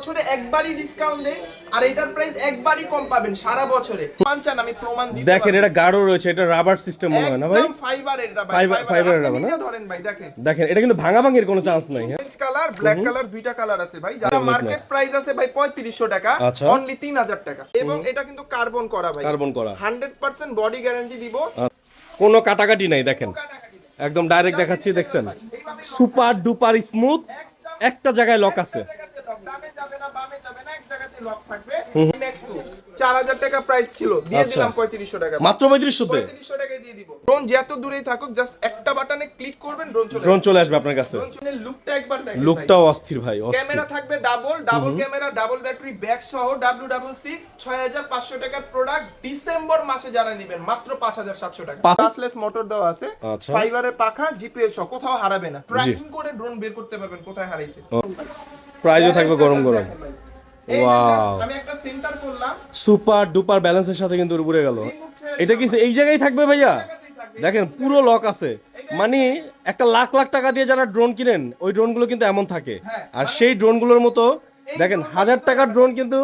বছরে একবারই ডিসকাউন্ট দেই আর এটার প্রাইস একবারই কম পাবেন সারা বছরে। চান আমি প্রমাণ দিতে দেখেন এটা গাঢ় রয়েছে, এটা রাবার সিস্টেম মনে হয় না ভাই? একদম ফাইবার এটা ভাই, ফাইবারের রাবার না? নিজে ধরেন ভাই, দেখেন দেখেন এটা কিন্তু ভাঙাভাঙির কোনো চান্স নাই। হ্যাঁ, অরেঞ্জ কালার, ব্ল্যাক কালার, দুইটা কালার আছে ভাই। যারা মার্কেট প্রাইস আছে ভাই 3500 টাকা, আচ্ছা। অনলি 3000 টাকা। এবং এটা কিন্তু কার্বন করা ভাই, কার্বন করা, 100% বডি গ্যারান্টি দিব, কোনো কাটাকাটি নাই। দেখেন একদম ডাইরেক্ট দেখাচ্ছি, দেখছেন সুপার ডুপার স্মুথ, একটা জায়গায় লক আছে। ডানে যাবে না বামে যাবে না, এক জায়গাতে লক থাকবে। নেক্সট 4000 টাকা প্রাইস ছিল, দিয়ে আচ্ছা। দিলাম 3500 টাকা, মাত্র 3500 তে 3500 টাকায় দিয়ে দিব। ড্রোন যত দূরেই থাকুক, জাস্ট একটা বাটনে ক্লিক করবেন, ড্রোন চলে আসবে আপনার কাছে। ড্রোনের লুকটা একবার দেখেন, লুকটাও অস্থির ভাই, অস্থির। ক্যামেরা থাকবে double camera, double battery, back সহ, W66 6500 টাকার প্রোডাক্ট। ডিসেম্বর মাসে যারা নেবেন মাত্র 5700 টাকা। টাচলেস মোটর দেওয়া আছে, আচ্ছা। ফাইবারের পাখা, জিপিএস সহ, কোথাও হারাবে না। ট্র্যাকিং করে ড্রোন বের করতে পারবেন কোথায় হারাইছে। প্রাইসও থাকবে গরম গরম। এই যে ওয়াও, আমি একটা সেন্টার করলাম, সুপার ডুপার ব্যালেন্সের সাথে কিন্তু উপরে গেল। এটা কি এই জায়গায় থাকবে ভাইয়া? দেখেন পুরো লক আছে, মানে একটা লাখ লাখ টাকা দিয়ে যারা ড্রোন কিনেন ওই ড্রোনগুলো কিন্তু এমন থাকে। আর সেই ড্রোনগুলোর মতো দেখেন 1000 টাকার ড্রোন কিন্তু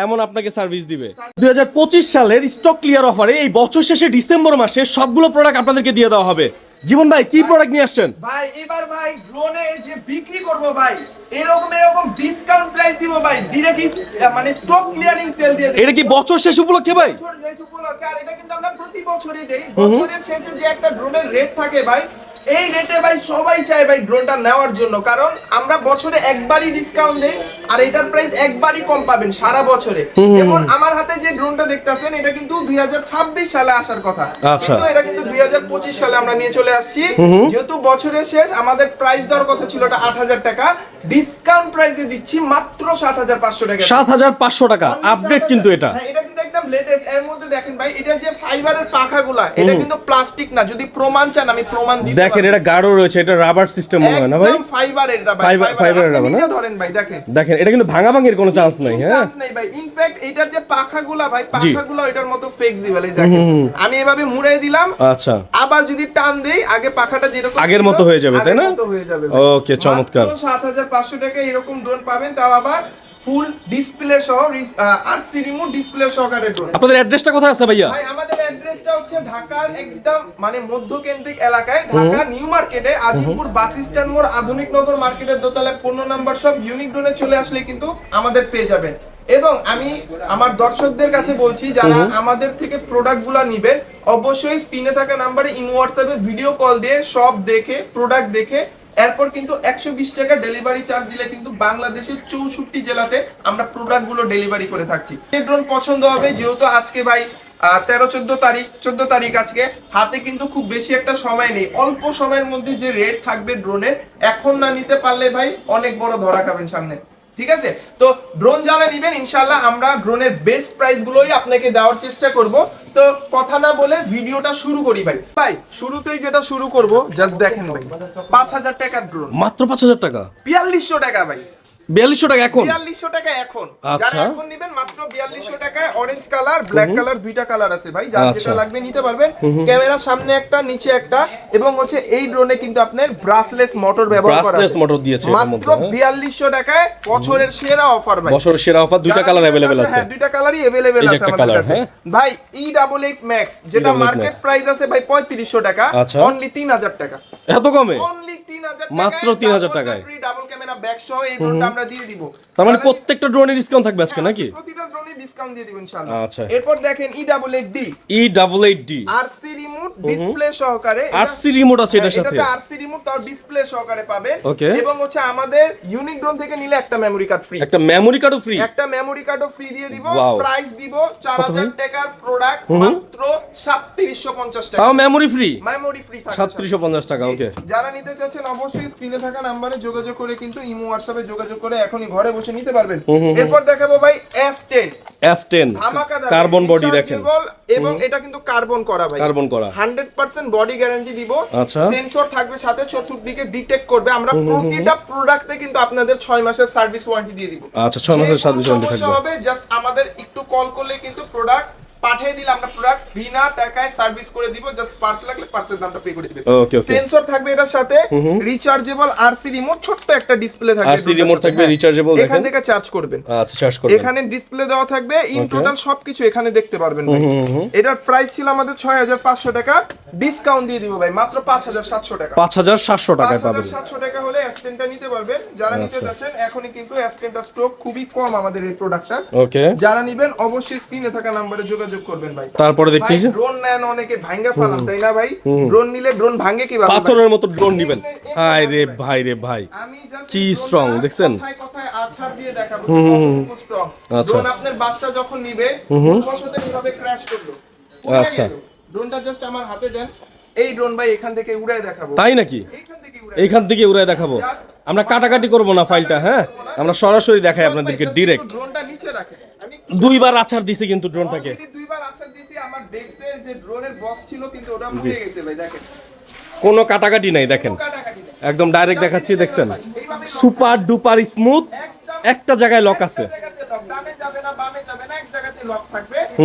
এমন আপনাকে সার্ভিস দিবে। 2025 সালের স্টক ক্লিয়ার অফারে এই বছর শেষে ডিসেম্বর মাসে সবগুলো প্রোডাক্ট আপনাদেরকে দিয়ে দেওয়া হবে। জীবন ভাই কি প্রোডাক্ট নিয়ে আসছেন ভাই? এবার ভাই ড্রোনে যে বিক্রি করব ভাই, এরকম ডিসকাউন্ট প্রাইস দিব ভাই, ডিরেক্ট মানে স্টক ক্লিয়ারিং সেল দিয়ে দেব। এটা কি বছর শেষ উপলক্ষে ভাই? বছর শেষ উপলক্ষে, আর এটা কিন্তু আমরা প্রতি বছরই দেই। বছরের শেষে যে একটা ড্রোনের রেট থাকে ভাই, এই রেটে ভাই সবাই চায় ভাই ড্রোনটা নেওয়ার জন্য, কারণ আমরা বছরে একবারই ডিসকাউন্ট দেই আর এটার প্রাইস একবারই কম পাবেন সারা বছরে। যেমন আমার হাতে যে ড্রোনটা দেখতেছেন, এটা কিন্তু 2026 সালে আসার কথা, আচ্ছা। কিন্তু এটা কিন্তু 2025 সালে আমরা নিয়ে চলে আসছি। যেহেতু বছরের শেষ, আমাদের প্রাইস দেওয়ার কথা ছিল এটা 8000 টাকা, ডিসকাউন্ট প্রাইসে দিচ্ছি মাত্র 7500 টাকা। 7500 টাকা আপডেট কিন্তু এটা। হ্যাঁ, এটা কিন্তু একদম লেটেস্ট। এর মধ্যে দেখেন ভাই, এটা যে ফাইবারের পাখাগুলা, এটা কিন্তু প্লাস্টিক না। যদি প্রমাণ চান আমি প্রমাণ দিতে পারি। দেখেন এটা গাঢ় রয়েছে, এটা রাবার সিস্টেম মনে হয় না ভাই? একদম ফাইবার এটা ভাই, ফাইবারের রাবার না? নিজে ধরেন ভাই, দেখেন দেখেন এটা কিন্তু ভাঙাভাঙির কোনো চান্স নাই। হ্যাঁ, চান্স নাই ভাই। ইনফ্যাক্ট এটার যে পাখাগুলা ভাই, পাখাগুলো এটার মতো ফ্লেক্সিবল। এই দেখেন আমি এভাবে মুড়াই দিলাম, আচ্ছা, আবার যদি টান দেই, আগে পাখাটা যেরকম আগের ছিল, মতো হয়ে যাবে, তাই না? আগের মতো হয়ে যাবে ভাই। ওকে, চমৎকার। মাত্র 7500 টাকা এরকম ড্রোন পাবেন, তাও আবার ফুল ডিসপ্লে সহ, আরসি রিমোট ডিসপ্লে সহকারে ড্রোন। আপনাদের অ্যাড্রেসটা কোথায় আছে ভাইয়া? ভাই আমাদের অ্যাড্রেসটা হচ্ছে ঢাকার একদম মানে মধ্যকেন্দ্রিক এলাকায়, ঢাকা নিউ মার্কেটে, আজিমপুর বাস স্ট্যান্ড মোড়, আধুনিক নগর মার্কেটের দোতলায় 15 নাম্বার সব ইউনিক ড্রোনে চলে আসলে কিন্তু আমাদের পেয়ে যাবেন। এবং আমি আমার দর্শকদের কাছে বলছি, যারা আমাদের থেকে প্রোডাক্টগুলো নেবেন, অবশ্যই স্ক্রিনে থাকা নাম্বারে হোয়াটসঅ্যাপে ভিডিও কল দিয়ে সব দেখে, প্রোডাক্ট দেখে, এরপর কিন্তু 120 টাকা ডেলিভারি চার্জ দিলে কিন্তু বাংলাদেশের 64 জেলাতে আমরা প্রোডাক্টগুলো ডেলিভারি করে থাকছি। এই ড্রোন পছন্দ হবে, যেহেতু আজকে ভাই 14 তারিখ আজকে হাতে কিন্তু খুব বেশি একটা সময় নেই, অল্প সময়ের মধ্যে যে রেট থাকবে ড্রোনের, এখন না নিতে পারলে ভাই অনেক বড় ধরা খাবেন সামনে। ঠিক আছে, তো ড্রোন যারা নেবেন ইনশাআল্লাহ আমরা ড্রোনের বেস্ট প্রাইস গুলোই আপনাকে দেওয়ার চেষ্টা করব। তো কথা না বলে ভিডিওটা শুরু করি ভাই। ভাই শুরুতেই যেটা শুরু করব, জাস্ট দেখেন ভাই, 5000 টাকার ড্রোন, মাত্র 5000 টাকা, 4200 টাকা ভাই, 4200 টাকা এখন? 4200 টাকা এখন। আচ্ছা। যারা এখন নেবেন মাত্র 4200 টাকায়, অরেঞ্জ কালার, ব্ল্যাক কালার, দুইটা কালার আছে ভাই, যার যেটা লাগবে নিতে পারবেন। ক্যামেরা সামনে একটা, নিচে একটা, এবং হচ্ছে এই ড্রোনে কিন্তু আপনার ব্রাসলেস মোটর ব্যবহার করা আছে। ব্রাসলেস মোটর দিয়েছে এর মধ্যে, মাত্র 4200 টাকায় বছরের সেরা অফার ভাই। বছরের সেরা অফার, দুইটা কালার अवेलेबल আছে। হ্যাঁ, দুইটা কালারই अवेलेबल আছে আমাদের কাছে ভাই। E88 Max যেটা মার্কেট প্রাইস আছে ভাই 3500 টাকা, অনলি 3000 টাকা। এত কমে? অনলি 3000 টাকা, মাত্র 3000 টাকায় ডাবল ক্যামেরা ব্যাক সহ এই ড্রোনটা আমরা দিয়ে দিব। তার মানে প্রত্যেকটা ড্রোনে ডিসকাউন্ট থাকবে আজকে নাকি? প্রতিটা ড্রোনে ডিসকাউন্ট দিয়ে দিব ইনশাআল্লাহ। আচ্ছা, এরপর দেখেন E88D, E88D RC remote display সহকারে। আরসি রিমোট আছে এটার সাথে? এটা আরসি রিমোট তাও ডিসপ্লে সহকারে পাবেন। ওকে। এবং হচ্ছে আমাদের ইউনিক ড্রোন থেকে নিলে একটা মেমরি কার্ড ফ্রি, একটা মেমরি কার্ডও ফ্রি, একটা মেমরি কার্ডও ফ্রি দিয়ে দিব। প্রাইস দিব 4000 টাকার প্রোডাক্ট মাত্র 3750 টাকা, তাও মেমরি ফ্রি, মেমরি ফ্রি 3750 টাকা। ওকে, যারা নিতে চাচ্ছেন অবশ্যই স্ক্রিনে থাকা নম্বরে যোগাযোগ করে কিন্তু ইমো হোয়াটসঅ্যাপে যোগাযোগ করে এখনই ঘরে বসে নিতে পারবেন। এরপর দেখাবো ভাই S10, S10 কার্বন বডি দেখেন, এবং এটা কিন্তু কার্বন করা ভাই, কার্বন করা, 100% বডি গ্যারান্টি দিব। আচ্ছা, সেন্সর থাকবে সাথে, চতুর্দিকে ডিটেক্ট করবে। আমরা প্রতিটা প্রোডাক্টে কিন্তু আপনাদের 6 মাসের সার্ভিস ওয়ারেন্টি দিয়ে দিব। আচ্ছা, 6 মাসের সার্ভিস ওয়ারেন্টি থাকবে। হবে জাস্ট আমাদের একটু কল করলে কিন্তু প্রোডাক্ট পাঠিয়ে দিলে আমরা প্রোডাক্ট বিনা টাকায় সার্ভিস করে দিব, জাস্ট পার্সেল লাগলে পার্সেল দামটা পে করে দিবেন। ওকে ওকে। সেন্সর থাকবে এটার সাথে, রিচার্জেবল আরসি রিমোট, ছোট্ট একটা ডিসপ্লে থাকবে, আরসি রিমোট থাকবে, রিচার্জেবল, এখান দেখেন থেকে চার্জ করবেন। আচ্ছা, চার্জ করবেন। এখানে ডিসপ্লে দেওয়া থাকবে, ইন টোটাল সবকিছু এখানে দেখতে পারবেন ভাই। এটার প্রাইস ছিল আমাদের 6500 টাকা, ডিসকাউন্ট দিয়ে দিব ভাই মাত্র 5700 টাকা। 5700 টাকায় পাবেন। 5700 টাকা হলে অ্যাসটেনটা নিতে পারবেন। যারা নিতে যাচ্ছেন এখনই কিন্তু অ্যাসটেনটা স্টক খুবই কম আমাদের এই প্রোডাক্টটা। ওকে, যারা নেবেন অবশ্যই স্ক্রিনে থাকা নম্বরে যোগাযোগ করবেন ভাই। তারপরে দেখতে ড্রোন নেন অনেকে ভাঙ্গা ফালান, তাই না ভাই? ড্রোন নিলে ড্রোন ভাঙে কিভাবে? পাথরের মতো ড্রোন নেবেন। আয় রে ভাই রে ভাই, আমি জাস্ট কি স্ট্রং দেখছেন? কথায় কথায় আছাড় দিয়ে দেখাবো কতটুকু স্ট্রং। ড্রোন আপনার বাচ্চা যখন নিবে বসতে কিভাবে ক্র্যাশ করলো। আচ্ছা, ড্রোনটা জাস্ট আমার হাতে দেন, এই ড্রোন ভাই এখান থেকে উড়ায় দেখাবো। তাই নাকি? এইখান থেকে এইখান থেকে উড়ায় দেখাবো। আমরা কাটাকাটি করব না ফাইলটা, হ্যাঁ আমরা সরাসরি দেখাই আপনাদেরকে ডিরেক্ট। ড্রোনটা নিচে রাখেন। আমি দুইবার আছাড় দিছি কিন্তু ড্রোনটাকে। দুইবার আছাড় দিছি, আমার ডেস্কের যে ড্রোনের বক্স ছিল কিন্তু ওটা ফুটে গেছে ভাই, দেখেন কোনো কাটাকাটি নাই, দেখেন কাটাকাটি নেই। একদম ডাইরেক্ট দেখাচ্ছি, দেখছেন সুপার ডুপার স্মুথ। একটা জায়গায় লক আছে। জায়গাতে লক, ডানে যাবে না বামে যাবে না, এক জায়গাতে লক থাকবে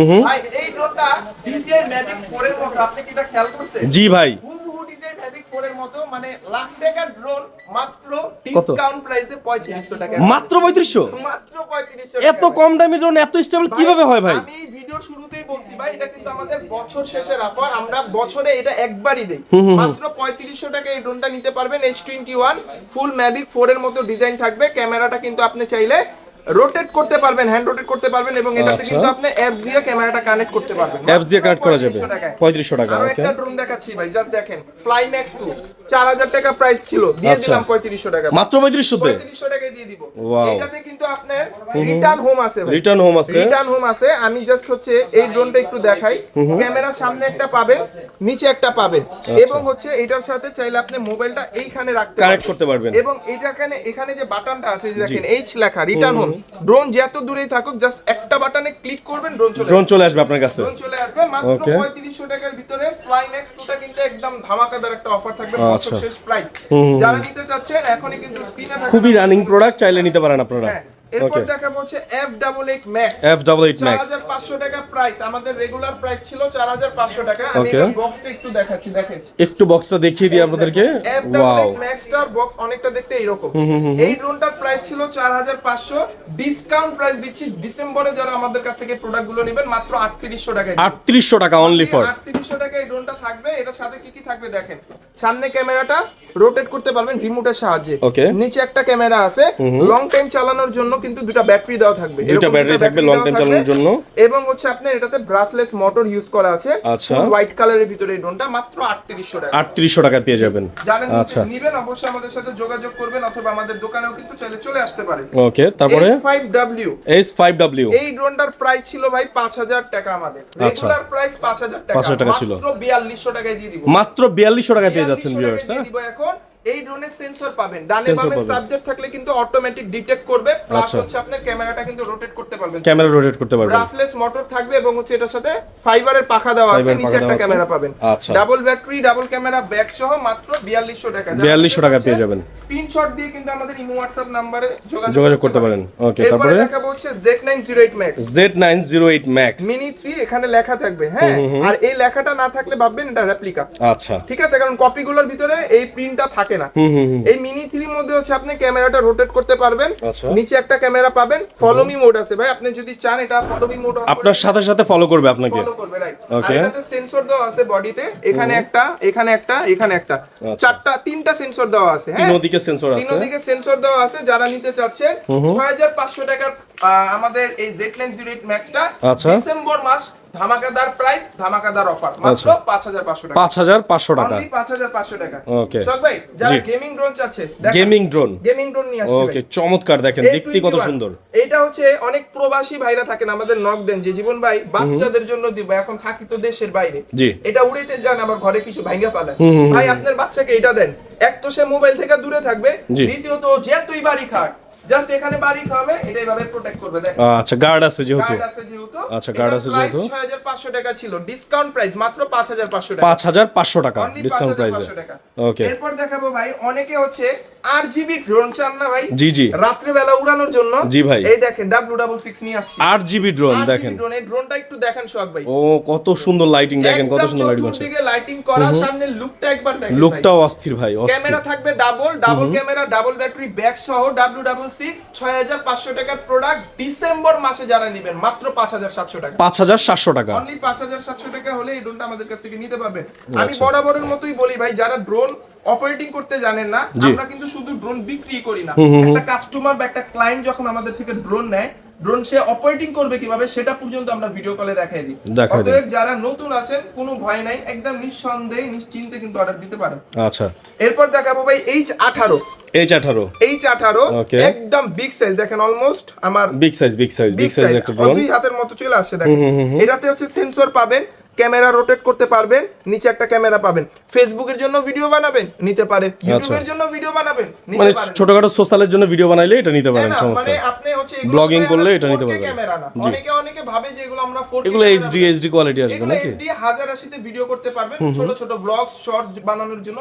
ভাই। এই ড্রোনটা ডিজে ম্যাজিক 4 এর মতো, আপনি কি এটা খেয়াল করছেন? জি ভাই, হুবহু ডিজে ম্যাজিক 4 এর মতো, মানে লাখ টাকার ড্রোন মাত্র ডিসকাউন্ট প্রাইসে 3500 টাকা। মাত্র 3500? মাত্র 3500 এত কম দামি ড্রোন এত স্টেবল কিভাবে হয় ভাই? আমি ভিডিও শুরুতেই বলছি ভাই, এটা কিন্তু আমাদের বছর শেষের অফার, আমরা বছরে এটা একবারই দেই। মাত্র 3500 টাকা এই ড্রোনটা নিতে পারবেন। H21 ফুল ম্যাভিক 4 এর মতো ডিজাইন থাকবে। ক্যামেরাটা কিন্তু আপনি চাইলে রোটেট করতে পারবেন, হ্যান্ড রোটেট করতে পারবেন, এবং এটাতে কিন্তু আপনি অ্যাপস দিয়ে ক্যামেরাটা কানেক্ট করতে পারবেন। অ্যাপস দিয়ে কানেক্ট করা যাবে 3500 টাকা। আর ওকে, একটা ড্রোন দেখাচ্ছি ভাই, জাস্ট দেখেন, ফ্লাই ম্যাক্স 2 4000 টাকা প্রাইস ছিল, দিয়ে দিলাম 3500 টাকা। মাত্র 3500 তে 3500 টাকায় দিয়ে দিব। ওয়াও, এটাতে কিন্তু আপনার রিটার্ন হোম আছে ভাই, রিটার্ন হোম আছে। রিটার্ন হোম আছে। আমি জাস্ট হচ্ছে এই ড্রোনটা একটু দেখাই। ক্যামেরার সামনে একটা পাবেন, নিচে একটা পাবেন, এবং হচ্ছে এটার সাথে চাইলে আপনি মোবাইলটা এইখানে রাখতে কানেক্ট করতে পারবেন। এবং এখানে যে বাটনটা আছে যে দেখেন এইচ লেখা, রিটার্ন হোম। ড্রোন যত দূরেই থাকুক জাস্ট একটা বাটনে ক্লিক করবেন, ড্রোন চলে আসবে আপনার কাছে। ড্রোন চলে আসবে মাত্র 3500 টাকার ভিতরে। ফ্লাই ম্যাক্স 2টা কিন্তু একদম ধামাকাদার একটা অফার থাকবে, বছর শেষ প্রাইস। যারা নিতে চাচ্ছেন এখনই কিন্তু স্ক্রিনে থাকা খুবই রানিং প্রোডাক্ট, চাইলে নিতে পারেন আপনারা। এরপর দেখাবো হচ্ছে F88 Max। F88 Max 4500 টাকা প্রাইস, আমাদের রেগুলার প্রাইস ছিল 4500 টাকা। আমি এই বক্সটা একটু দেখাচ্ছি, দেখেন একটু বক্সটা দেখিয়ে দিই আপনাদেরকে। ওয়াও, F88 Max টার বক্স অনেকটা দেখতে এরকম। এই ড্রোনটার প্রাইস ছিল 4500, ডিসকাউন্ট প্রাইস দিচ্ছি ডিসেম্বরে যারা আমাদের কাছ থেকে প্রোডাক্ট গুলো নেবেন মাত্র 3800 টাকায়। 3800 টাকা অনলি ফর 3800 টাকায় এই ড্রোনটা থাকবে। এটার সাথে কি কি থাকবে দেখেন, সামনে ক্যামেরাটা রোটেট করতে পারবেন রিমোটের সাহায্যে। নিচে একটা ক্যামেরা আছে, লং টাইম চালানোর জন্য কিন্তু দুটো ব্যাটারি দেওয়া থাকবে, দুটো ব্যাটারি থাকবে লং টাইম চালানোর জন্য। এবং হচ্ছে আপনার এটাতে ব্রাসলেস মোটর ইউজ করা আছে। আচ্ছা, হোয়াইট কালারের ভিতরে এই ড্রোনটা মাত্র 3800 টাকা। 3800 টাকা পেয়ে যাবেন। জানেন নিবেন অবশ্যই আমাদের সাথে যোগাযোগ করবেন, অথবা আমাদের দোকানেও কিন্তু চাইলে চলে আসতে পারেন। ওকে, তারপরে H5W এই ড্রোনটার প্রাইস ছিল ভাই 5000 টাকা, আমাদের রেগুলার প্রাইস 5000 টাকা, 5000 টাকা ছিল, মাত্র 4200 টাকায় দিয়ে দিব। মাত্র 4200 টাকায় পেয়ে যাচ্ছেন ভিউয়ার্স। দিব এখন এই ড্রোনের সেন্সর পাবেন, ডানে বামে সাবজেক্ট থাকলে কিন্তু অটোমেটিক ডিটেক্ট করবে, প্লাস হচ্ছে আপনার ক্যামেরাটা কিন্তু রোটেট করতে পারবেন, ক্যামেরা রোটেট করতে পারবেন। ব্রাসলেস মোটর থাকবে, এবং হচ্ছে এটার সাথে ফাইবারের পাখা দেওয়া আছে, নিচে একটা ক্যামেরা পাবেন। আচ্ছা, double battery double camera back সহ মাত্র 4200 টাকা। 4200 টাকা পেয়ে যাবেন। স্ক্রিনশট দিয়ে কিন্তু আমাদের ইমো হোয়াটসঅ্যাপ নম্বরে যোগাযোগ করতে পারেন। ওকে, তারপরে দেখাবো হচ্ছে Z908 Max। Z908 Max mini 3 এখানে লেখা থাকবে, হ্যাঁ, আর এই লেখাটা না থাকলে ভাববেন এটা রেপ্লিকা। আচ্ছা, ঠিক আছে, কারণ কপিগুলোর ভিতরে এই প্রিন্টটা থাকে না। এই মিনি 3 মধ্যে হচ্ছে আপনি ক্যামেরাটা রোটেট করতে পারবেন, নিচে একটা ক্যামেরা পাবেন, ফলো মি মোড আছে ভাই, আপনি যদি চান এটা ফলো মি মোড আপনার সাথে সাথে ফলো করবে আপনাকে, ফলো করবে, রাইট। আর এটাতে সেন্সর দেওয়া আছে বডিতে, এখানে একটা, এখানে একটা, এখানে একটা, তিনটা সেন্সর দেওয়া আছে, হ্যাঁ, তিনদিকে সেন্সর আছে, তিনদিকে সেন্সর দেওয়া আছে। যারা নিতে চাচ্ছেন 6500 টাকার আমাদের এই Z908 Max টা ডিসেম্বর মাস ধামাকাদার প্রাইস, ধামাকাদার অফার, মাত্র 5500 টাকা। 5500 টাকা, অনলি 5500 টাকা। ওকে, শখ ভাই যারা গেমিং ড্রোন চাচ্ছে, গেমিং ড্রোন নিয়ে আসছে। ওকে, চমৎকার, দেখেন দেখতে কত সুন্দর। এটা হচ্ছে অনেক প্রবাসী ভাইরা থাকেন, আমাদের নক দেন যে জীবন ভাই বাচ্চাদের জন্য দিব, এখন থাকি তো দেশের বাইরে, এটা উড়াইতে যান আবার ঘরে কিছু ভাঙা ফেলেন, ভাই আপনার বাচ্চাকে এটা দেন, এক তো সে মোবাইল থেকে দূরে থাকবে, দ্বিতীয়ত যে তুই বাড়ি খাট, জাস্ট এখানে বাড়ি খাবে, এটা এইভাবে প্রোটেক্ট করবে। দেখ, আচ্ছা, গার্ড আছে যেহেতু, আচ্ছা, গার্ড আছে যেহেতু 6500 টাকা ছিল, ডিসকাউন্ট প্রাইস মাত্র 5500 টাকা, 5500 টাকা ডিসকাউন্ট প্রাইসে। ওকে, এরপর দেখাবো ভাই, অনেকে হচ্ছে RGB ড্রোন চান না ভাই? জি জি রাত্রে বেলা উড়ানোর জন্য। জি ভাই। এই দেখেন W66 নিয়ে আসছি। 8GB ড্রোন দেখেন। ড্রোন, এই ড্রোনটা একটু দেখেন সোহাগ ভাই। ও কত সুন্দর লাইটিং দেখেন, কত সুন্দর লাইটিং আছে। চতুর্দিকে লাইটিং করা, সামনে লুকটা একবার দেখেন ভাই। লুকটাও অস্থির ভাই, অস্থির। ক্যামেরা থাকবে double camera, double battery, back সহ W66 6500 টাকার প্রোডাক্ট। ডিসেম্বর মাসে যারা নেবেন মাত্র 5700 টাকা। 5700 টাকা। অনলি 5700 টাকা হলে এই ড্রোনটা আমাদের কাছ থেকে নিতে পারবেন। আমি বরাবরের মতোই বলি ভাই, যারা ড্রোন অপারেটিং করতে জানেন না, আমরা কিন্তু শুধু ড্রোন বিক্রি করি না। একটা কাস্টমার বা একটা ক্লায়েন্ট যখন আমাদের থেকে ড্রোন নেয়, ড্রোন সে অপারেটিং করবে কিভাবে সেটা পর্যন্ত আমরা ভিডিও কলে দেখাই দিই। অতএব যারা নতুন আছেন কোনো ভয় নাই, একদম নিঃসন্দেহে নিশ্চিন্তে কিন্তু অর্ডার দিতে পারেন। আচ্ছা, এরপর দেখাবো ভাই H18 একদম বিগ সাইজ দেখেন, অলমোস্ট আমার বিগ সাইজ একটা ড্রোন, দুই হাতের মতো চলে আসছে দেখেন। এটাতে হচ্ছে সেন্সর পাবেন, ক্যামেরা রোটেট করতে পারবেন, নিচে একটা ক্যামেরা পাবেন। ফেসবুকের জন্য ভিডিও বানাবেন নিতে পারেন, ইউটিউবের জন্য ভিডিও বানাবেন নিতে মানে পারেন, ছোটখাটো সোশ্যালের জন্য ভিডিও বানাইলে এটা নিতে পারেন। মানে আপনি হচ্ছে ব্লগিং করলে এটা নিতে পারবেন। ক্যামেরা না, অনেকে ভাবে যে এগুলো আমরা 4K, এগুলো এইচডি কোয়ালিটি আসবে এগুলো নাকি? এইচডি 1080 তে ভিডিও করতে পারবেন, ছোট ব্লগস শর্টস বানানোর জন্য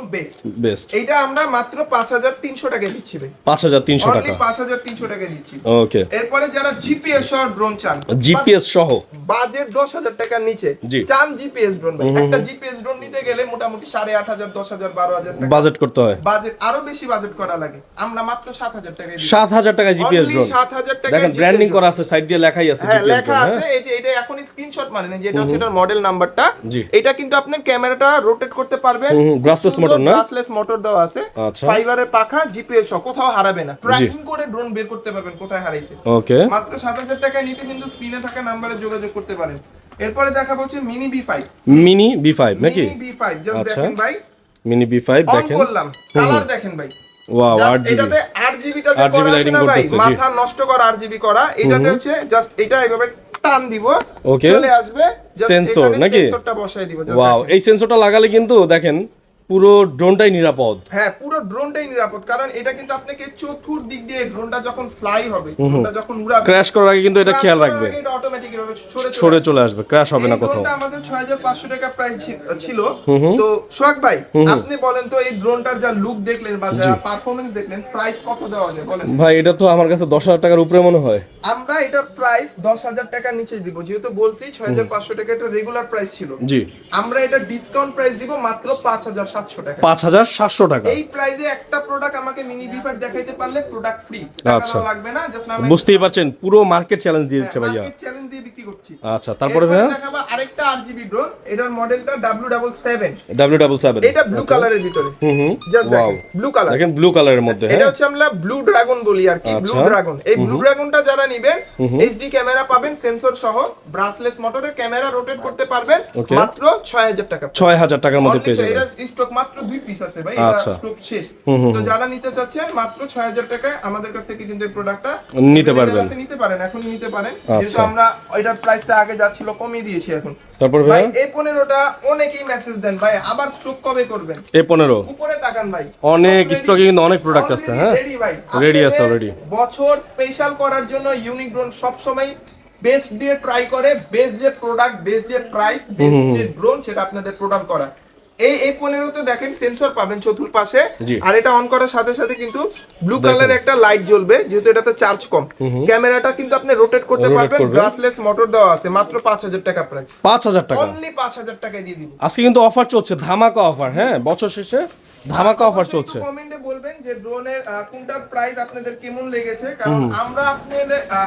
বেস্ট। এইটা আমরা মাত্র 5300 টাকায় দিচ্ছি ভাই। 5300 টাকা, 5300 টাকায় দিচ্ছি। ওকে। এরপরে যারা জিপিএস সহ ড্রোন চান, জিপিএস সহ বাজেট 10000 টাকার নিচে চান জিপিএস ড্রোন, একটা জিপিএস ড্রোন নিতে গেলে মোটামুটি 8500 10000 12000 টাকা বাজেট করতে হয়। বাজেট আরো বেশি বাজেট করা লাগে। আমরা মাত্র 7000 টাকায় দিই। 7000 টাকা জিপিএস ড্রোন, 7000 টাকা দেখেন ব্র্যান্ডিং করা আছে, সাইড দিয়ে লেখাই আছে হ্যাঁ, জিপিএস লেখা ড্রোন। আছে এই যে এটা এখন স্ক্রিনশট মানে না, যে এটা হচ্ছে এটার মডেল নাম্বারটা। এটা কিন্তু আপনি ক্যামেরাটা রোটেট করতে পারবেন, ব্রাসলেস মোটর না? ব্রাসলেস মোটর দেওয়া আছে, আচ্ছা। ফাইবারের পাখা, জিপিএস সহ, কোথাও হারাবে না। ট্র্যাকিং করে ড্রোন বের করতে পারবেন কোথায় হারাইছে। ওকে, মাত্র 7000 টাকায় নিতে কিন্তু স্ক্রিনে থাকা নম্বরে যোগাযোগ করতে পারেন। এরপরে দেখাবো হচ্ছে মিনি B5 নাকি? মিনি B5 জাস্ট দেখেন ভাই, মিনি B5 দেখেন, অন করলাম, কালার দেখেন ভাই। ওয়াও, এটাতে RGB টা যে করা আছে না ভাই, মাথা নষ্ট করা RGB করা। এটাতে হচ্ছে জাস্ট এটা এইভাবে টান দিব, চলে আসবে সেন্সর নাকি? সেন্সরটা বসায় দিব। ওয়াও, এই সেন্সরটা লাগালে কিন্তু দেখেন পুরো ড্রোনটাই নিরাপদ। হ্যাঁ, পুরো ড্রোনটাই নিরাপদ, কারণ এটা কিন্তু আপনাকে চতুর্দিক দিয়ে ড্রোনটা যখন ফ্লাই হবে, ড্রোনটা যখন উড়াবে, ক্র্যাশ করার আগে কিন্তু এটা খেয়াল রাখবে, এটা অটোমেটিক ভাবে সরে চলে আসবে, ক্র্যাশ হবে না কোথাও। ড্রোনটা আমাদের 6500 টাকা প্রাইস ছিল। তো সোহাগ ভাই, আপনি বলেন তো এই ড্রোনটার যা লুক দেখলেন বা যা পারফরম্যান্স দেখলেন, প্রাইস কত দেওয়া যায় বলেন? ভাই এটা তো আমার কাছে 10000 টাকার উপরে মনে হয়। আমরা এটার প্রাইস 10000 টাকার নিচে দিব, যেহেতু বলছি 6500 টাকা এটা রেগুলার প্রাইস ছিল। জি, আমরা এটা ডিসকাউন্ট প্রাইস দিব মাত্র 5700 টাকা। 5700 টাকা। এই প্রাইসে একটা প্রোডাক্ট আমাকে মিনি B5 দেখাইতে পারলে প্রোডাক্ট ফ্রি, আচ্ছা, টাকা লাগবে না, জাস্ট নাম। বুঝতেই পারছেন পুরো মার্কেট চ্যালেঞ্জ দিয়ে দিচ্ছে ভাইয়া, মার্কেট চ্যালেঞ্জ দিয়ে বিক্রি করছি। আচ্ছা, তারপরে ভাইয়া দেখাবো আরেকটা RGB ড্রোন, এটার মডেলটা W77। এটা ব্লু কালারের ভিতরে, জাস্ট দেখেন ব্লু কালার, দেখেন ব্লু কালারের মধ্যে। এটা হচ্ছে আমরা ব্লু ড্রাগন বলি আর কি, ব্লু ড্রাগন। এই ব্লু ড্রাগনটা যারা নেবেন, এইচডি ক্যামেরা পাবেন, সেন্সর সহ, ব্রাসলেস মোটরের ক্যামেরা রোটেট করতে পারবেন, মাত্র 6000 টাকা। 6000 টাকার মধ্যে পেয়ে যাবেন। এটা স্টক মাত্র 2 পিস আছে ভাই, এটা স্টক শেষ। তো যারা নিতে চাচ্ছেন মাত্র 6000 টাকায় আমাদের কাছ থেকে কিন্তু এই প্রোডাক্টটা নিতে পারেন, এখন নিতে পারেন, যেহেতু আমরা এটার প্রাইসটা আগে যা ছিল কমিয়ে দিয়েছি এখন। তারপর ভাই A15টা অনেকেই মেসেজ দেন, ভাই আবার স্টক কবে করবেন? A15 উপরে তাকান ভাই, অনেক স্টকে কিন্তু অনেক প্রোডাক্ট আছে। হ্যাঁ, রেডি আছে অলরেডি। বছর স্পেশাল করার জন্য ইউনিক ড্রোন সব সময় বেস্ট দিয়ে ট্রাই করে, বেস্ট যে প্রোডাক্ট, বেস্ট যে প্রাইস, বেস্ট যে ড্রোন সেটা আপনাদের প্রোডাক্ট করা। এই A15 তে দেখেন সেন্সর পাবেন চতুর্পাশে, আর এটা অন করার সাথে সাথে কিন্তু ব্লু কালারের একটা লাইট জ্বলবে, যেহেতু এটাতে চার্জ কম। ক্যামেরাটা কিন্তু আপনি রোটেট করতে পারবেন, ব্রাসলেস মোটর দেওয়া আছে, মাত্র 5000 টাকা প্রাইস। 5000 টাকা, অনলি 5000 টাকায় দিয়ে দিব। আজকে কিন্তু অফার চলছে, ধামাকা অফার। হ্যাঁ, বছর শেষে ধামাকা অফার চলছে। কমেন্টে বলবেন যে ড্রোনের কোনটার প্রাইস আপনাদের কেমন লেগেছে, কারণ আমরা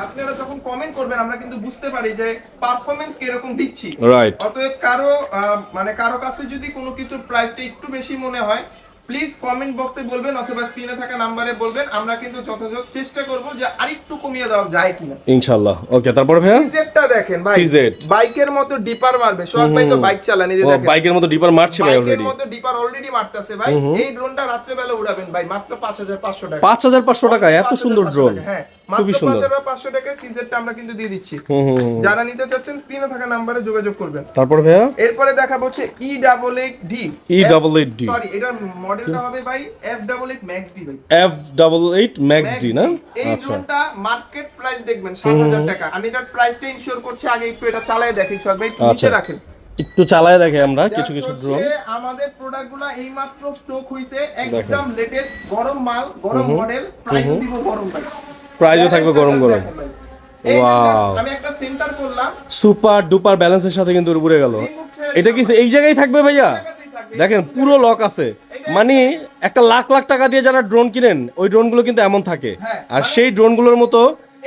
আপনারা যখন কমেন্ট করবেন আমরা কিন্তু বুঝতে পারি যে পারফরম্যান্স কি রকম দিচ্ছি। রাইট। অতএব কারো কাছে যদি কোনো কিছুর প্রাইসটা একটু বেশি মনে হয়, প্লিজ কমেন্ট বক্সে বলবেন অথবা স্ক্রিনে থাকা নম্বরে বলবেন, আমরা কিন্তু যথাযথ চেষ্টা করব যে আরেকটু কমিয়ে দেওয়া যায় কিনা, ইনশাআল্লাহ। ওকে, তারপরে ভাইয়া সিজেটটা দেখেন ভাই, সিজেট বাইকের মতো ডিপার মারবে। সোহাগ ভাই তো বাইক চালান, এই যে দেখেন বাইকের মতো ডিপার মারছে ভাই, অলরেডি বাইকের মতো ডিপার অলরেডি মারতেছে ভাই। এই ড্রোনটা রাতে বেলা উড়াবেন ভাই, মাত্র 5500 টাকা। 5500 টাকা, এত সুন্দর ড্রোন। হ্যাঁ, খুবই মাত্র সুন্দর। 5500 টাকায় সিজেটটা আমরা কিন্তু দিয়ে দিচ্ছি। যারা নিতে চাচ্ছেন স্ক্রিনে থাকা নম্বরে যোগাযোগ করবেন। তারপর ভাইয়া এরপরে দেখাবো হচ্ছে E88D। সরি, এটার মডেলটা হবে ভাই F88 Max D ভাই, F88 Max D না? এই ড্রোনটা মার্কেট প্রাইস দেখবেন 7000 টাকা। আমি এটার প্রাইসটা ইনশিওর করছি, আগে একটু এটা চালায় দেখি সব ভাই, নিচে রাখেন। একটু চালায় দেখে আমরা কিছু কিছু Just ড্রোন। হচ্ছে আমাদের প্রোডাক্টগুলো এইমাত্র স্টক হইছে, একদম লেটেস্ট গরম মাল, গরম মডেল, প্রাইস দিব গরম ভাই। প্রাইসও থাকবে গরম গরম। এই যে Wow. আমি একটা সেন্টার করলাম, সুপার ডুপার ব্যালেন্সের সাথে কিন্তু উড়ে গেল। এটা কি এই জায়গায় থাকবে ভাইয়া? দেখেন পুরো লক আছে, মানে একটা লাখ লাখ টাকা দিয়ে যারা ড্রোন কিনেন ওই ড্রোনগুলো কিন্তু এমন থাকে। আর সেই ড্রোনগুলোর মতো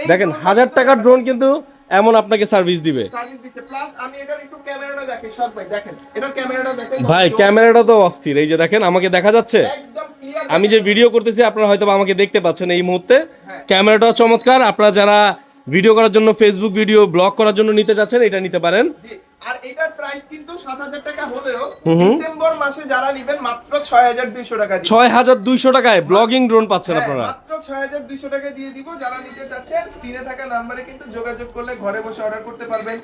দেখেন 1000 টাকার ড্রোন কিন্তু এমন আপনাকে সার্ভিস দিবে। সার্ভিস দিচ্ছে। প্লাস আমি এটার একটু ক্যামেরাটা দেখাই সব ভাই, দেখেন এটার ক্যামেরাটা দেখেন ভাই ক্যামেরাটা তো অস্থির, এই যে দেখেন আমাকে দেখা যাচ্ছে, একদম ক্লিয়ার। আমি যে ভিডিও করতেছি আপনারা হয়তো বা আমাকে দেখতে পাচ্ছেন এই মুহূর্তে। ক্যামেরাটাও চমৎকার, আপনারা যারা ভিডিও করার জন্য, ফেসবুক ভিডিও ব্লগ করার জন্য নিতে চাচ্ছেন এটা নিতে পারেন। আর এটার প্রাইস কিন্তু 7000 টাকা হলেও ডিসেম্বর মাসে যারা নেবেন মাত্র 6200 টাকা দিবেন। 6200 টাকায় ব্লগিং ড্রোন পাচ্ছেন আপনারা। মাত্র 6200 টাকা দিয়ে দিব। যারা নিতে চাচ্ছেন স্ক্রিনে থাকা নম্বরে কিন্তু যোগাযোগ করলে ঘরে বসে অর্ডার করতে পারবেন,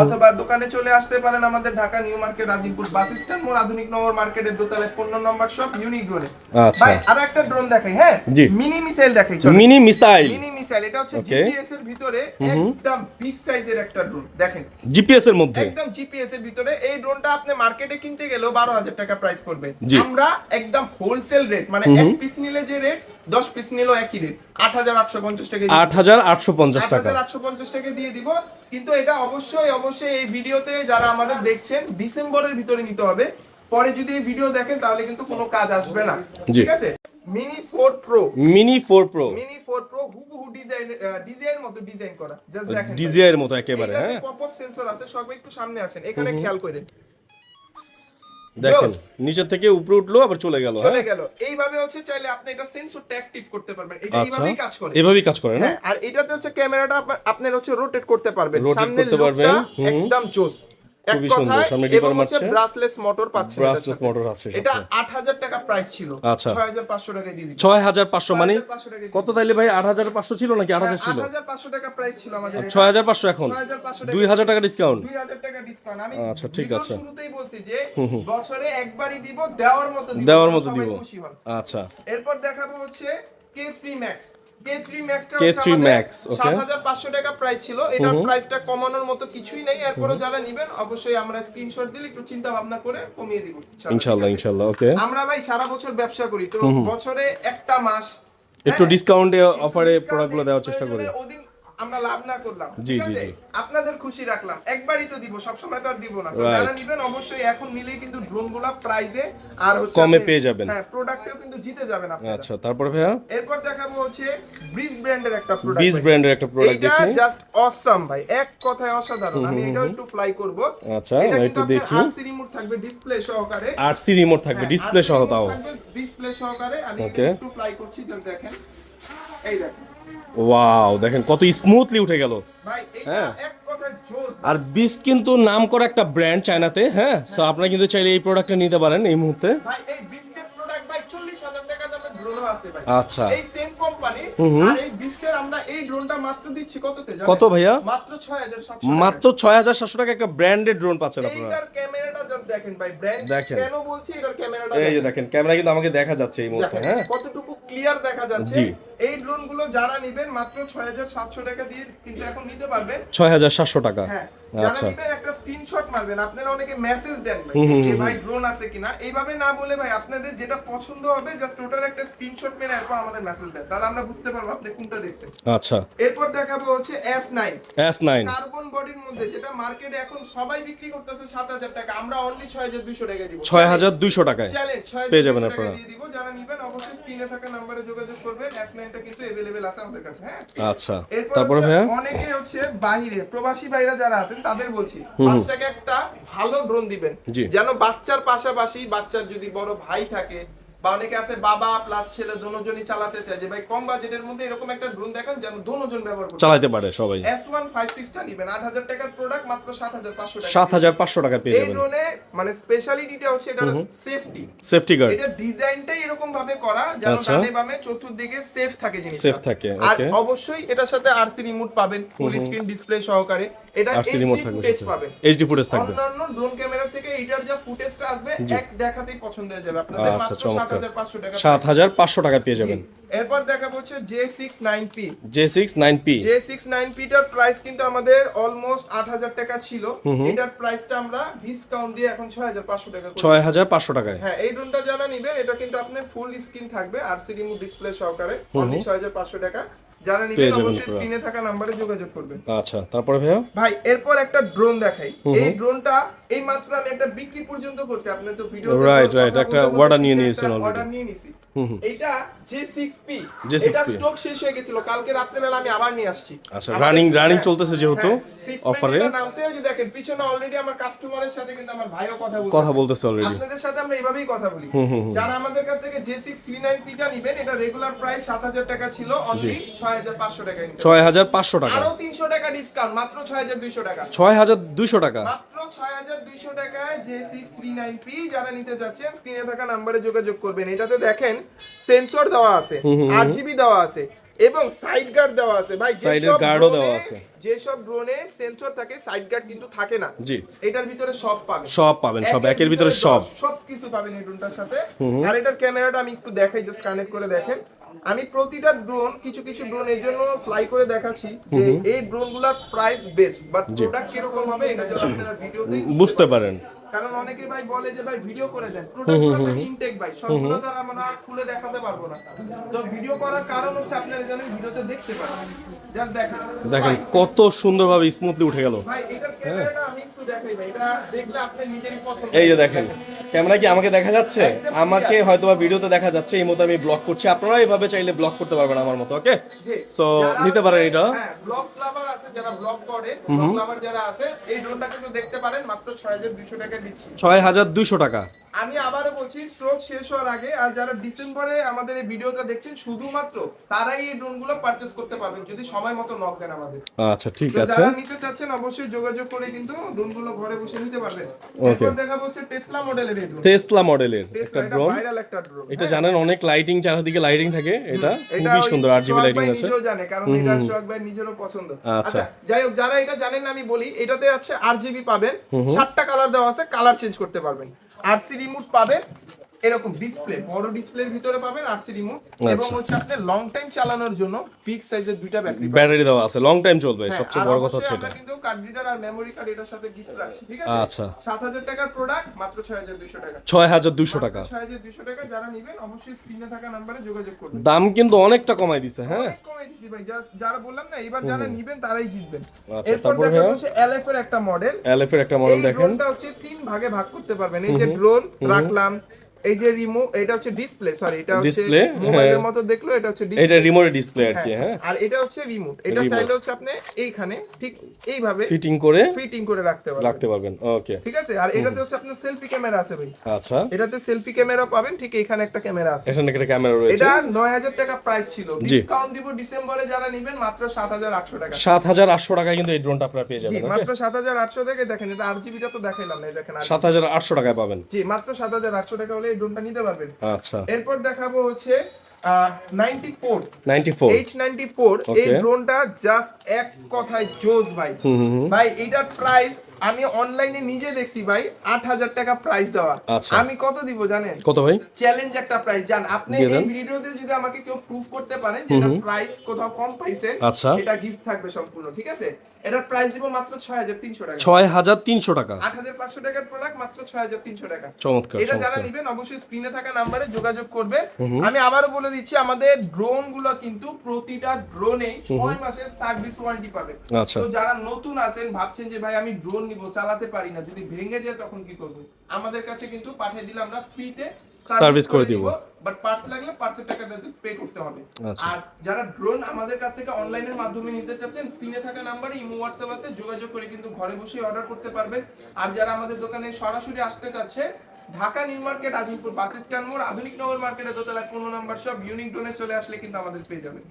অথবা দোকানে চলে আসতে পারেন আমাদের Dhaka new market, Azimpur bus stand মোড়, আধুনিক নগর মার্কেটের দোতলায় 15 নম্বর শপ ইউনিক ড্রোনে। আচ্ছা। ভাই আরো একটা ড্রোন দেখাই, হ্যাঁ জি। মিনি মিসাইল দেখাই, চলো। Mini missile. মিনি মিসাইল এটা হচ্ছে Okay. জিপিএস এর ভিতরে একদম বিগ সাইজের একটা ড্রোন, দেখেন জিপিএস এর মধ্যে। একদম জিপিএস এর ভিতরে। এই ড্রোনটা আপনি মার্কেটে কিনতে গেলেও 12000 টাকা প্রাইস পড়বে। জি। আমরা একদম হোলসেল রেট, মানে এক পিস নিলে যে রেট 10 পিস নিলেও একই রেট, 8850 টাকা, 8850 টাকা। 8850 টাকা দিয়ে দিব। কিন্তু এটা অবশ্যই অবশ্যই এই ভিডিওতে যারা আমাদের দেখছেন ডিসেম্বরের ভিতরে নিতে হবে। পরে যদি এই ভিডিও দেখেন তাহলে কিন্তু কোনো কাজ আসবে না, জি। ঠিক আছে। Mini 4 pro, mini 4 pro, mini 4 pro হুবহু ডিজাইন মতো ডিজাইন করা, জাস্ট দেখেন ডিজিআই এর মতো একেবারে। হ্যাঁ পপআপ সেন্সর আছে, সব একটু সামনে আসেন, এখানে খেয়াল করেন, দেখেন নিচের থেকে উপরে উঠলো আবার চলে গেল। চলে হ্যাঁ গেল। এইভাবে হচ্ছে চাইলে আপনি এটা সেন্সরটা অ্যাক্টিভ করতে পারবেন, এটা আচ্ছা, এইভাবেই কাজ করে। এভাবেই কাজ করে না? হ্যাঁ, আর এটাতে হচ্ছে ক্যামেরাটা আপনার হচ্ছে রোটেট করতে পারবেন, Rotate সামনের করতে পারবেন, লুকটা একদম জোস। এক খুবই সুন্দর, কথায়, সামনে এবং ডিপার হচ্ছে মারছে, ব্রাসলেস মোটর পাচ্ছেন, ব্রাসলেস মোটর আছে এটা সাথে। 8000 টাকা প্রাইস ছিল, আচ্ছা। 6500 টাকায় দিয়ে দিচ্ছি। 6500 মানে 6500 টাকায় কত তাইলে ভাই? 8500 ছিল নাকি 8000 ছিল? 8500 টাকা প্রাইস ছিল আমাদের, 6500 এখন 6500 টাকা, 2000 টাকা ডিসকাউন্ট। 2000 টাকা ডিসকাউন্ট। আমি আচ্ছা, ঠিক ভিডিওর আছে। শুরুতেই বলছি যে বছরে একবারই দিব, দেওয়ার মতো দিব, দেওয়ার মতো সবাই দিব। খুশি হন। আচ্ছা, এরপর দেখাবো হচ্ছে K3 Max। K3 Max টা K3 হচ্ছে আমাদের Max, okay. 7500 টাকা প্রাইস ছিল। এটার প্রাইসটা কমানোর মতো কিছুই নেই। এরপরও যারা নেবেন অবশ্যই আমরা স্ক্রিনশট দিলে একটু চিন্তা ভাবনা করে কমিয়ে দিব ইনশাআল্লাহ ইনশাআল্লাহ। ওকে, আমরা ভাই সারা বছর ব্যবসা করি, তো বছরে একটা মাস একটু ডিসকাউন্টে অফারে discount প্রোডাক্টগুলো দেওয়ার চেষ্টা করি। প্রয়োজনে ওদিন আমরা লাভ না করলাম, জি, ঠিক জি, আছে? জি। আপনাদের খুশি রাখলাম, একবারই তো দিব, সব সময় তো আর দিব না। তো Right. যারা নেবেন অবশ্যই এখন নিলেই কিন্তু ড্রোনগুলো প্রাইজে আর হচ্ছে কমে আপনি- পেয়ে যাবেন। হ্যাঁ, প্রোডাক্টেও কিন্তু জিতে যাবেন আপনারা। আচ্ছা, তারপরে ভাইয়া এরপর দেখাবো হচ্ছে ব্রিজ ব্র্যান্ডের একটা প্রোডাক্ট। বিস ব্র্যান্ডের একটা প্রোডাক্ট এটা দেখি। জাস্ট অসাম ভাই, এক কথায় অসাধারণ। আমি এটাও একটু ফ্লাই করব। আচ্ছা, এটা একটু কিন্তু দেখি। আরসি রিমোট থাকবে ডিসপ্লে সহকারে। 8C রিমোট থাকবে, ডিসপ্লে সহ তাও। ডিসপ্লে সহকারে আমি এটা Okay. একটু ফ্লাই করছি, জাস্ট দেখেন, এই দেখেন ওয়াও, দেখেন কত স্মুথলি উঠে গেল। ভাই, এটা হ্যাঁ। এক কথায় জোর। আর বিস্ট কিন্তু নাম করা একটা ব্র্যান্ড চায়নাতে। হ্যাঁ, সো আপনারা কিন্তু চাইলে এই প্রোডাক্টটা নিতে পারেন এই মুহূর্তে। ভাই এই বিস্কেট প্রোডাক্ট ভাই 40000 টাকা দামের ড্রোন আছে ভাই। আচ্ছা, এই সেম কোম্পানি, আর এই বিস্কেট আমরা এই ড্রোনটা মাত্র দিচ্ছি কততে জানেন? কত ভাইয়া? মাত্র 6700 মাত্র 6700 টাকা একটা ব্র্যান্ডেড ড্রোন পাচ্ছেন আপনারা। এইটার ক্যামেরাটা জাস্ট দেখেন ভাই, ব্র্যান্ড দেখেন। কেন বলছি, এটার ক্যামেরাটা এই যে দেখেন। দেখেন ক্যামেরা কিন্তু আমাকে দেখা যাচ্ছে এই মুহূর্তে। দেখেন হ্যাঁ, কতটুকু ক্লিয়ার দেখা যাচ্ছে। জি। এই ড্রোনগুলো যারা নেবেন মাত্র 6700 টাকা দিয়ে কিন্তু এখন নিতে পারবেন। 6700 টাকা। হ্যাঁ, যারা আচ্ছা, নেবেন একটা স্ক্রিনশট মারবেন। আপনারা অনেকে মেসেজ দেন ভাই, যে ভাই ড্রোন আছে কিনা, এইভাবে না বলে ভাই আপনাদের যেটা পছন্দ হবে জাস্ট ওটার একটা স্ক্রিনশট মেরে এরপর আমাদের মেসেজ দেন, তাহলে আমরা বুঝতে পারবো আপনি কোনটা দেখছেন। আচ্ছা, এরপর দেখাবো হচ্ছে S9 S9 কার্বন বডির মধ্যে, যেটা মার্কেটে এখন সবাই বিক্রি করতেছে 7000 টাকা, আমরা অনলি 6200 টাকা দিব। 6200 টাকায় চ্যালেঞ্জ পেয়ে যাবেন 6200 টাকা আপনারা। দিয়ে দিব। যারা নেবেন অবশ্যই স্ক্রিনে থাকা নম্বরে যোগাযোগ করবেন। S9 টা কিন্তু अवेलेबल আছে আমাদের কাছে। হ্যাঁ, আচ্ছা, এরপর তারপরে হচ্ছে ভাইয়া অনেকে হচ্ছে বাইরে প্রবাসী ভাইরা যারা আছেন তাদের বলছি, বাচ্চাকে একটা ভালো ড্রোন দিবেন, জি। যেন বাচ্চার পাশাপাশি বাচ্চার যদি বড় ভাই থাকে, বা অনেকে আছে বাবা প্লাস ছেলে দুজনই চালাতে চায়, যে ভাই কম বাজেটের মধ্যে এরকম একটা ড্রোন দেখান যেন দুজন ব্যবহার করতে চালাতে পারে সবাই। S156 টা নেবেন 8000 টাকার প্রোডাক্ট, মাত্র 7500 টাকা। 7500 টাকা পেয়ে এই যাবেন। ড্রোনে মানে স্পেশালিটিটা হচ্ছে এটা সেফটি। সেফটি গার্ড এটা ডিজাইনটাই এরকম ভাবে করা যেন আচ্ছা। ডানে বামে চতুর্দিকে সেফ থাকে জিনিসটা। সেফ থাকে, আর ওকে। অবশ্যই এটার সাথে আরসি রিমোট পাবেন, ফুল স্ক্রিন ডিসপ্লে সহকারে। এটা RC রিমোট থাকবে ফুটেজ সাথে। পাবেন, HD ফুটেজ থাকবে। অন্যান্য ড্রোন ক্যামেরা থেকে এটার যা ফুটেজটা আসবে এক দেখাতেই পছন্দ হয়ে যাবে আপনাদের। আচ্ছা, মাত্র চমৎকার। 7,500 টাকা 7,500 টাকা পেয়ে যাবেন। এরপর দেখাবো হচ্ছে J69P J69P টার প্রাইস কিন্তু আমাদের অলমোস্ট 8,000 টাকা ছিল, এটার প্রাইসটা আমরা ডিসকাউন্ট দিয়ে এখন 6,500 টাকা করে 6,500 টাকায়। হ্যাঁ, এই ড্রোনটা যারা নেবেন এটা কিন্তু আপনার ফুল স্ক্রিন থাকবে আরসি রিমোট ডিসপ্লে সহকারে, অনলি 6,500 টাকা। যারা নেবেন অবশ্যই স্ক্রিনে থাকা নম্বরে যোগাযোগ করবেন। আচ্ছা, তারপরে ভাইয়া ভাই এরপর একটা ড্রোন দেখাই। এই ড্রোনটা এই মাত্র আমি একটা বিক্রি পর্যন্ত করছি, আপনি তো ভিডিওতে রাইট একটা অর্ডার নিয়ে নিয়েছেন অলরেডি। অর্ডার নিয়ে নিছি। এটা J6P, J6P এটা স্টক শেষ হয়ে গেছিল, কালকে রাত্রে বেলা আমি আবার নিয়ে আসছি। আচ্ছা, রানিং চলতেছে যেহেতু অফারে। নামতে ওই যে দেখেন পিছনে অলরেডি আমার কাস্টমারের সাথে কিন্তু আমার ভাইও কথা বলতেছে অলরেডি। আপনাদের সাথে আমরা এইভাবেই কথা বলি। যারা আমাদের কাছ থেকে J639P টা নেবেন, এটা রেগুলার প্রাইস 7,000 টাকা ছিল, অনলি 6,500 টাকা। 6,500 টাকা, আরো 300 টাকা ডিসকাউন্ট, মাত্র 6,200 টাকা। 6,200 টাকা, মাত্র 6,200 টাকায় J639P। যারা নিতে যাচ্ছেন স্ক্রিনে থাকা নম্বরে যোগাযোগ করবেন। এটাতে দেখেন সেন্সর দেওয়া আছে, RGB দেওয়া আছে এবং সাইড গার্ড দেওয়া আছে। ভাই সাইডের গার্ডও দেওয়া আছে। যেসব ড্রোনে সেন্সর থাকে সাইড গার্ড কিন্তু থাকে না, জি এটার ভিতরে সব পাবেন, সব একের ভিতরে সবকিছু পাবেন এই ড্রোনটার সাথে। আর এটার ক্যামেরাটা আমি একটু দেখাই, জাস্ট কানেক্ট করে দেখেন। আমি প্রতিটা ড্রোন কিছু ড্রোন এর জন্য ফ্লাই করে দেখাচ্ছি যে এই ড্রোনগুলোর প্রাইস বেস্ট, বাট প্রোডাক্ট কিরকম হবে এটা যেন আপনারা ভিডিওতে বুঝতে পারেন। কারণ অনেকে ভাই বলে যে ভাই ভিডিও করে দেন, প্রোডাক্ট ইনটেক ভাই সবগুলো তারা আমরা খুলে দেখাতে পারবো না। তো ভিডিও করার কারণ হচ্ছে আপনারা যেন ভিডিওতে দেখতে পারেন। জাস্ট দেখেন কত সুন্দরভাবে স্মুথলি উঠে গেল। ভাই এটার ক্যামেরাটা আমি একটু দেখাই ভাই, এটা দেখলে আপনি নিজেরই পছন্দ। এই যে দেখেন, ক্যামেরা কি আমাকে দেখা যাচ্ছে? আমাকে হয়তোবা ভিডিওতে দেখা যাচ্ছে, এই মতো আমি ব্লগ করছি। আপনারা এইভাবে চাইলে ব্লগ করতে পারবেন আমার মতো। ওকে, সো নিতে পারেন এটা। হ্যাঁ, ব্লগ লাভার আছে যারা ব্লগ করে, ব্লগ লাভার যারা আছে এই ড্রোনটা কিন্তু দেখতে পারেন, মাত্র 6,200 টাকা দিচ্ছি। 6,200 টাকা। আমি আবারও বলছি, স্টক শেষ হওয়ার আগে আর যারা ডিসেম্বরে আমাদের এই ভিডিওটা দেখছেন শুধুমাত্র তারাই এই ড্রোনগুলো পারচেজ করতে পারবেন যদি সময় মতো নক দেন আমাদের। আচ্ছা, ঠিক তো আছে। যারা নিতে চাচ্ছেন অবশ্যই যোগাযোগ করে কিন্তু ড্রোনগুলো ঘরে বসে নিতে পারবেন। এরপর দেখাবো হচ্ছে টেসলা মডেলের এই ড্রোন। টেসলা মডেলের একটা ড্রোন, ভাইরাল একটা ড্রোন। এটা জানেন অনেক লাইটিং, চারদিকে লাইটিং থাকে। এটা খুবই সুন্দর, RGB লাইটিং আছে। নিজেও জানে কারণ এটা সোহাগ ভাই নিজেরও পছন্দ। আচ্ছা, যাই হোক, যারা এটা জানেন না আমি বলি, এটাতে আছে RGB পাবেন, 7টা কালার দেওয়া আছে, কালার চেঞ্জ করতে পারবেন। RC রিমোট পাবেন, এরকম ডিসপ্লে, বড় ডিসপ্লের ভিতরে পাবেন RC রিমোট, এবং হচ্ছে আপনি লং টাইম চালানোর জন্য বিগ সাইজের দুইটা ব্যাটারি দেওয়া আছে, লং টাইম চলবে। সবচেয়ে বড় কথা হচ্ছে এটা। আমরা কিন্তু কার্ড রিডার আর মেমরি কার্ড এটার সাথে গিফট রাখছি, ঠিক আছে? আচ্ছা, 7,000 টাকার প্রোডাক্ট, মাত্র 6,200 টাকা। 6,200 টাকা, 6,200 টাকা। যারা নেবেন অবশ্যই স্ক্রিনে থাকা নম্বরে যোগাযোগ করবেন। দাম কিন্তু অনেকটা কমাই দিছে। হ্যাঁ, অনেক কমাই দিছি ভাই, জাস্ট যারা বললাম না, এবার যারা নেবেন তারাই জিতবেন। আচ্ছা, এরপর তারপর দেখা হচ্ছে LF এর একটা মডেল। LF এর একটা মডেল এই দেখেন। ড্রোনটা হচ্ছে 3 ভাগে ভাগ করতে পারবেন। এই যে ড্রোন রাখলাম, এই যে রিমোট, এটা হচ্ছে ডিসপ্লে, সরি এটা হচ্ছে ডিসপ্লে, মোবাইলের মতো দেখলো, এটা হচ্ছে ডিসপ্লে, এটা রিমোট ডিসপ্লে আর কি। হ্যাঁ, আর এটা হচ্ছে রিমোট। এটা চাইলে হচ্ছে আপনি এইখানে ঠিক এইভাবে ফিটিং করে রাখতে পারবেন। ওকে, ঠিক আছে। আর এটাতে হচ্ছে আপনার সেলফি ক্যামেরা আছে ভাই। আচ্ছা, এটাতে সেলফি ক্যামেরা পাবেন, ঠিক এইখানে একটা ক্যামেরা আছে। এখানে একটা ক্যামেরা রয়েছে। এটা 9,000 টাকা প্রাইস ছিল, ডিসকাউন্ট দিব ডিসেম্বরে যারা নেবেন মাত্র 7,800 টাকা। 7,800 টাকায় কিন্তু এই ড্রোনটা আপনারা পেয়ে যাবেন। মাত্র 7,800 থেকে। দেখেন এটা RGBটা তো দেখাইলাম না, দেখেন 7,800 টাকায় পাবেন। জি, মাত্র 7,800 টাকা হলে এই ড্রোনটা নিতে পারবেন। আচ্ছা, এরপর দেখাবো হচ্ছে 94 H94। এই ড্রোনটা জাস্ট এক কথায় জোস ভাই। ভাই এটার প্রাইস আমি অনলাইনে নিজে দেখছি ভাই, 8,000 টাকা প্রাইস দেওয়া। আমি কত দিব জানেন? কত ভাই? চ্যালেঞ্জ একটা প্রাইস জান আপনি এই ভিডিওতে যদি আমাকে কেউ প্রুফ করতে পারেন যে এটা প্রাইস কোথাও কম পাইছে, এটা গিফট থাকবে সম্পূর্ণ, ঠিক আছে? এটার প্রাইস দিব মাত্র 6,300 টাকা। 6,300 টাকা, 8,500 টাকার প্রোডাক্ট, মাত্র 6,300 টাকা। চমৎকার। এটা যারা নেবেন অবশ্যই স্ক্রিনে থাকা নম্বরে যোগাযোগ করবেন। আমি আবারও বলে দিচ্ছি, আমাদের ড্রোন গুলো কিন্তু প্রতিটা ড্রোনেই 6 মাসের সার্ভিস ওয়ারেন্টি পাবেন। তো যারা নতুন আছেন, ভাবছেন যে ভাই আমি ড্রোন নিব, চালাতে পারি না, যদি ভেঙে যায় তখন কি করব? আমাদের কাছে কিন্তু পাঠিয়ে দিলে আমরা ফ্রিতে সার্ভিস করে দিব, বাট পার্টস লাগলে পার্টসের টাকাটা জাস্ট পে করতে হবে। আর যারা ড্রোন আমাদের কাছ থেকে অনলাইনের মাধ্যমে নিতে চাচ্ছেন, স্ক্রিনে থাকা নম্বরে ইমো হোয়াটসঅ্যাপ আছে, যোগাযোগ করে কিন্তু ঘরে বসে অর্ডার করতে পারবেন। আর যারা আমাদের দোকানে সরাসরি আসতে চাচ্ছে, Dhaka new market, Azimpur bus stand মোড়, আধুনিক নগর মার্কেটের দোতলায় 15 নম্বর শপ ইউনিক ড্রোনে চলে আসলে কিন্তু আমাদের পেয়ে যাবেন।